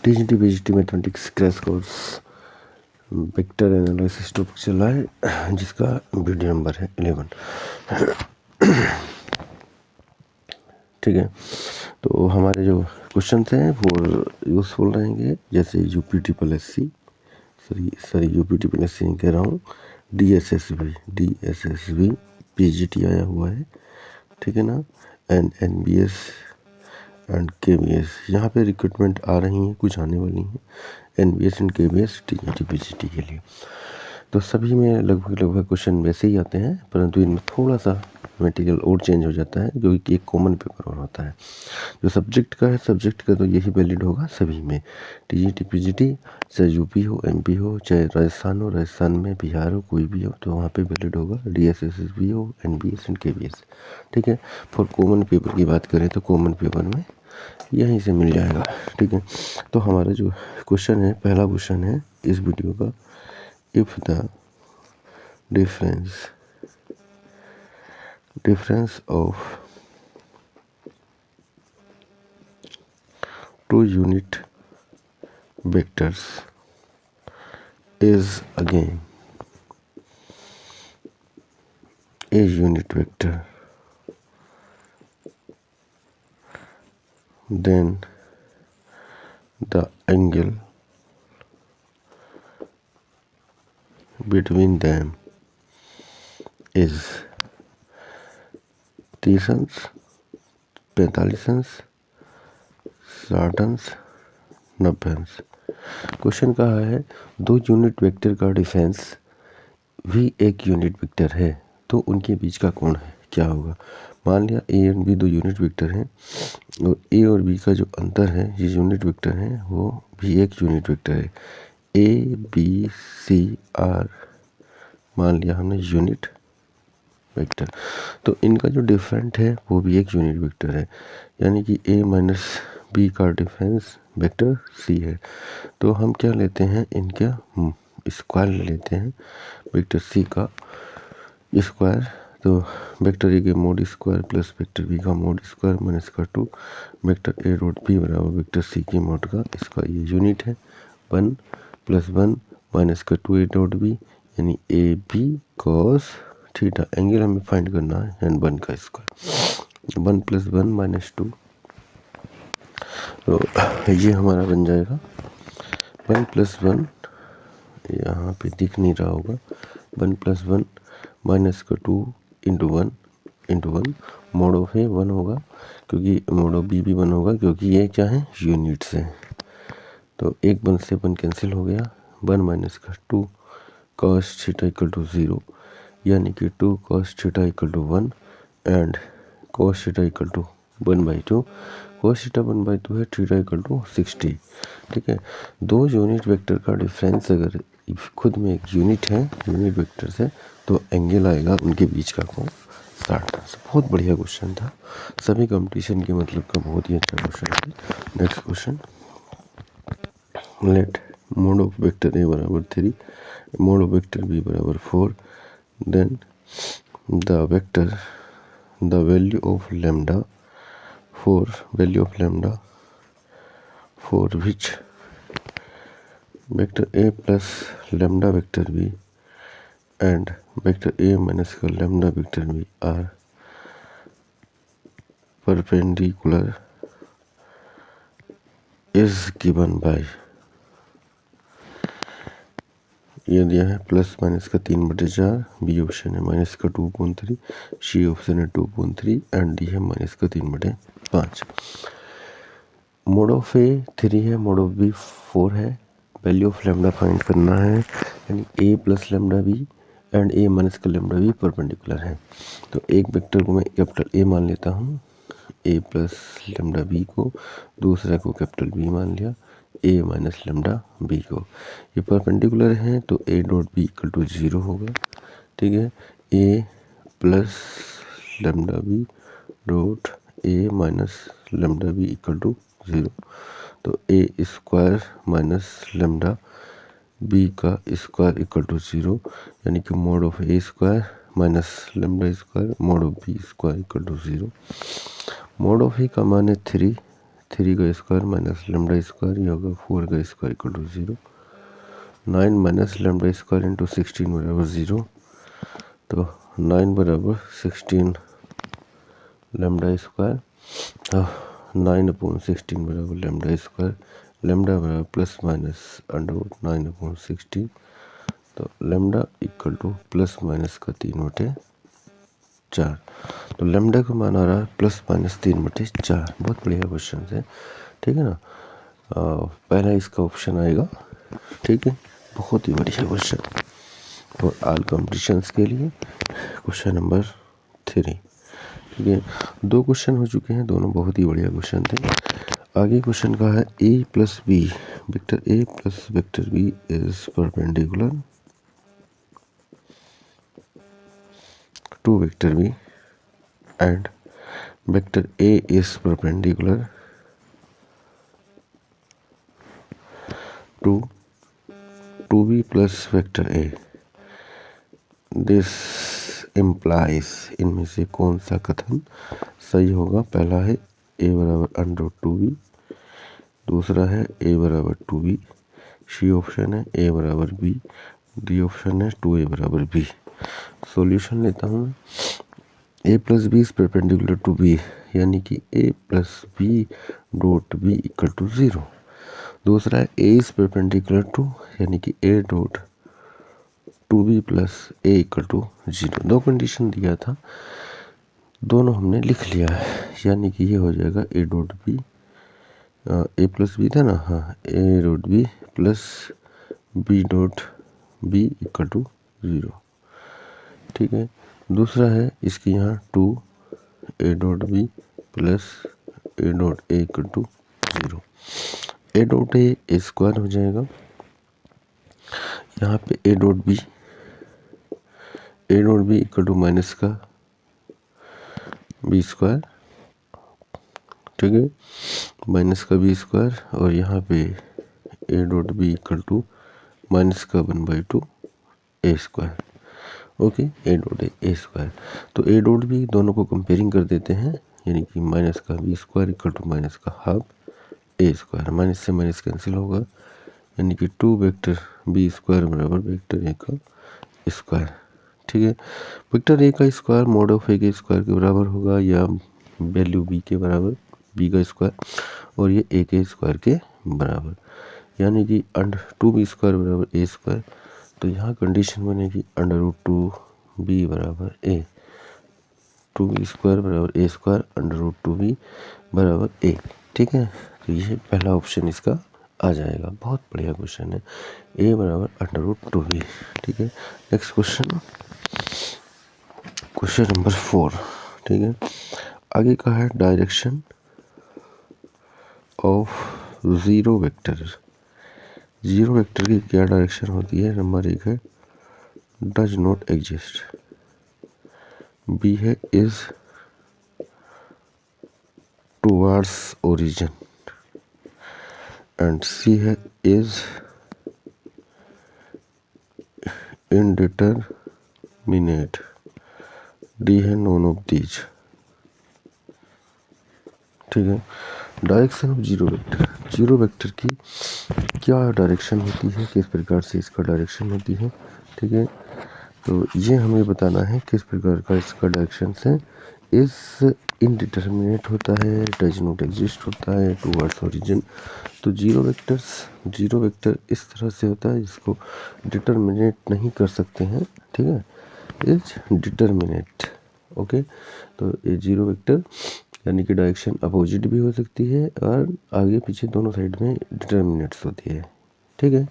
TGT PGT mathematics crash course vector analysis topic चल रहा है, जिसका वीडियो नंबर है 11। ठीक है, तो हमारे जो क्वेश्चन हैं वो यूज़फुल रहेंगे, जैसे यूपीटी प्लस सी, यूपीटी प्लस सी कह रहा हूँ, डीएसएसबी पीजीटी आया हुआ है, ठीक है ना, एनबीएस एंड केबीएस, यहाँ पे रिक्रूटमेंट आ रही हैं, कुछ आने वाली हैं, NBS and KBS TGT PGT के लिए। तो सभी में लगभग क्वेश्चन वैसे ही आते हैं, परंतु इनमें थोड़ा सा मटेरियल और चेंज हो जाता है, जो कि एक कॉमन पेपर और होता है। जो सब्जेक्ट का है, सब्जेक्ट का तो यही वैलिड होगा सभी में, टीजीटी पीजीटी, चाहे यूपी हो, एमपी हो, चाहे राजस्थान हो, राजस्थान में बिहार हो, कोई भी हो, तो वहाँ पे वैलिड होगा डीएसएसबी हो, एनबीएस एंड केबीएस। ठीक है, फॉर कॉमन पेपर की बात करें तो कॉमन पेपर में यहीं से मिल जाएगा। ठीक है, तो हमारा जो क्वेश्चन है, पहला क्वेश्चन है इस वीडियो का, if the difference of two unit vectors is again a unit vector, then the angle between them is 30 अंश, 45 अंश, 60 अंश, 90 अंश। क्वेश्चन कहा है दो यूनिट वेक्टर का डिफरेंस भी एक यूनिट वेक्टर है, तो उनके बीच का कोण है क्या होगा। मान लिया ए और बी दो यूनिट वेक्टर हैं, और ए और बी का जो अंतर है, ये यूनिट वेक्टर है, वो भी एक यूनिट वेक्टर है। ए बी सी आर मान लिया हमने यूनिट वेक्टर, तो इनका जो डिफरेंट है वो भी एक यूनिट वेक्टर है, यानी कि ए माइनस बी का डिफरेंस वेक्टर सी है। तो हम क्या लेते हैं, इनका स्क्वायर ले लेते हैं, वेक्टर सी का स्क्वायर, तो वेक्टर ए के mod square plus vector B का मोड स्क्वायर माइनस का 2, वेक्टर ए डॉट बी बराबर वेक्टर सी के मोड का, इसका ये यूनिट है 1 + 1 माइनस का 2 ए डॉट बी, यानी A B cos theta. Angle हमें फाइंड करना है, एंड 1 का स्क्वायर, 1 + 1 माइनस 2, तो ये हमारा बन जाएगा 1 + 1, यहाँ पे दिख नहीं रहा होगा, 1 + 1 माइनस का 2 इंटू 1 मोड ऑफ ए 1 होगा, क्योंकि मोड ऑफ बी भी 1 होगा, क्योंकि ये क्या है, यूनिट्स हैं। तो 1 1 से 1 कैंसिल हो गया, 1 माइनस का 2 cos थीटा इक्वल टू 0, यानी कि 2 cos theta equal to 1 and cos theta equal to 1/2, cos theta 1/2 है, थीटा इक्वल टू 60। ठीक है, दो यूनिट वेक्टर का डिफरेंस अगर खुद में एक यूनिट है, यूनिट वेक्टर से, तो एंगल आएगा उनके बीच का कोण 60। बहुत बढ़िया क्वेश्चन था, सभी कंपटीशन के मतलब का बहुत ही अच्छा क्वेश्चन है। Next question, let mod of vector A बराबर 3, मोड ऑफ वेक्टर बी बराबर 4, then the value of lambda for which vector A plus lambda vector B and vector A minus का lambda vector B are perpendicular is given by, ये दिया है plus minus का 3/4, B option है minus का 2/3, सी option है 2/3 and D है minus का 3/5। मोड ऑफ ए 3 है, मोड ऑफ बी 4 है, वैल्यू ऑफ लैम्डा फाइंड करना है, यानी A plus lambda B and A minus का लैम्डा बी परपेंडिकुलर है। तो एक वेक्टर को मैं कैपिटल ए मान लेता हूँ, ए प्लस लैम्डा बी को, दूसरा को कैपिटल बी मान लिया, ए माइनस लैम्डा बी को, ये परपेंडिकुलर हैं, तो A dot B equal to 0 होगा। ठीक है, A plus lambda B dot A minus lambda B equal to 0, तो A square minus lambda B का स्क्वायर इक्वल टू 0, यानी कि mod of A square minus lambda square mod of B square equal to 0। Mod of A का मान है 3, 3 का square minus lambda square, ये होगा 4 का square equal to 0। 9 minus lambda square into 16 बराबर 0। तो 9 बराबर 16 लेमडा स्क्वायर, 9/16 बराबर लेमडा स्क्वायर, लेमडा बराबर प्लस माइनस अंडर रूट 9/16। तो lambda equal two plus minus का 3/4। तो लेमडा का मान आ रहा है प्लस माइनस 3/4। बहुत बढ़िया क्वेश्चन है, ठीक है ना। पहला इसका ऑप्शन आएगा, ठीक है। बहुत ही बढ़िया क्वेश्चन और ऑल कॉम्पिटिशन्स के लिए क्वेश्चन नंबर 3, ठीक है। 2 क्वेश्चन हो चुके हैं, दोनों बहुत ही बढ़िया क्वेश्चन थे। आगे क्वेश्चन का है a plus B, vector a plus vector b is perpendicular to vector b and vector a is perpendicular to 2b plus vector a। This implies, इनमें से कौन सा कथन सही होगा? पहला है a बराबर अंडर 2b, दूसरा है a बराबर 2b, सी ऑप्शन है a बराबर b, डी ऑप्शन है 2a बराबर b। सॉल्यूशन लेता हूँ मैं। a plus B is perpendicular to b, यानी कि a plus B dot b equal to 0। दूसरा है a इज परपेंडिकुलर टू, यानी कि a dot 2b plus a equal to 0। 2 condition दिया था, दोनों हमने लिख लिया है, यानी कि ये हो जाएगा a dot b, a plus B था ना, हाँ, a dot b plus b dot b equal to 0, ठीक है। दूसरा है इसके यहाँ 2 a dot b plus a dot a equal to 0। a dot a square हो जाएगा, यहाँ पे a dot b equal to minus का b स्क्वायर, ठीक है, माइनस का b स्क्वायर, और यहाँ पे a dot b equal to minus का 1/2 a square. Okay, a dot a square. तो a डॉट b दोनों को कंपेयरिंग कर देते हैं, यानी कि माइनस का b square equal to minus का हाफ a स्क्वायर। माइनस से माइनस कैंसिल होगा, यानी कि 2 वेक्टर b स्क्वायर बराबर वेक्टर a का स्क्वायर, ठीक है। वेक्टर a का स्क्वायर मॉड ऑफ a के स्क्वायर के बराबर होगा, या वैल्यू b के बराबर b का स्क्वायर, और ये a के स्क्वायर के बराबर, यानी कि अंडर 2b स्क्वायर बराबर a स्क्वायर। तो यहाँ कंडीशन बनेगी अंडर रूट 2b बराबर a, 2b स्क्वायर बराबर a square, under root 2b बराबर a, ठीक है। तो ये पहला ऑप्शन इसका आ जाएगा। बहुत बढ़िया क्वेश्चन है, a बराबर अंडर रूट 2b, ठीक है। नेक्स्ट क्वेश्चन, क्वेश्चन नंबर 4, ठीक है। आगे का है direction of zero vector. Zero vector की क्या डायरेक्शन होती है? नंबर 1 है डज नॉट एग्जिस्ट, बी है इज टुवर्ड्स ओरिजिन, एंड सी है इज इनडिटरमिनेट, डी है नॉन ऑफ दीज, ठीक है। Direction of zero vector, zero vector की क्या डायरेक्शन होती है, किस प्रकार से इसका डायरेक्शन होती है, ठीक है। तो ये हमें बताना है किस प्रकार का इसका डायरेक्शन है। इस इनडिटरमिनेट होता है, डज नॉट एग्जिस्ट होता है, टुवर्ड्स ओरिजिन। तो जीरो वेक्टर इस तरह से होता है जिसको डिटरमिनेट नहीं कर सकते हैं, ठीक है, इज डिटरमिनेट। ओके, तो ये जीरो वेक्टर यानी कि डायरेक्शन अपोजिट भी हो सकती है और आगे पीछे दोनों साइड में डिटरमिनेट्स होती है, ठीक है।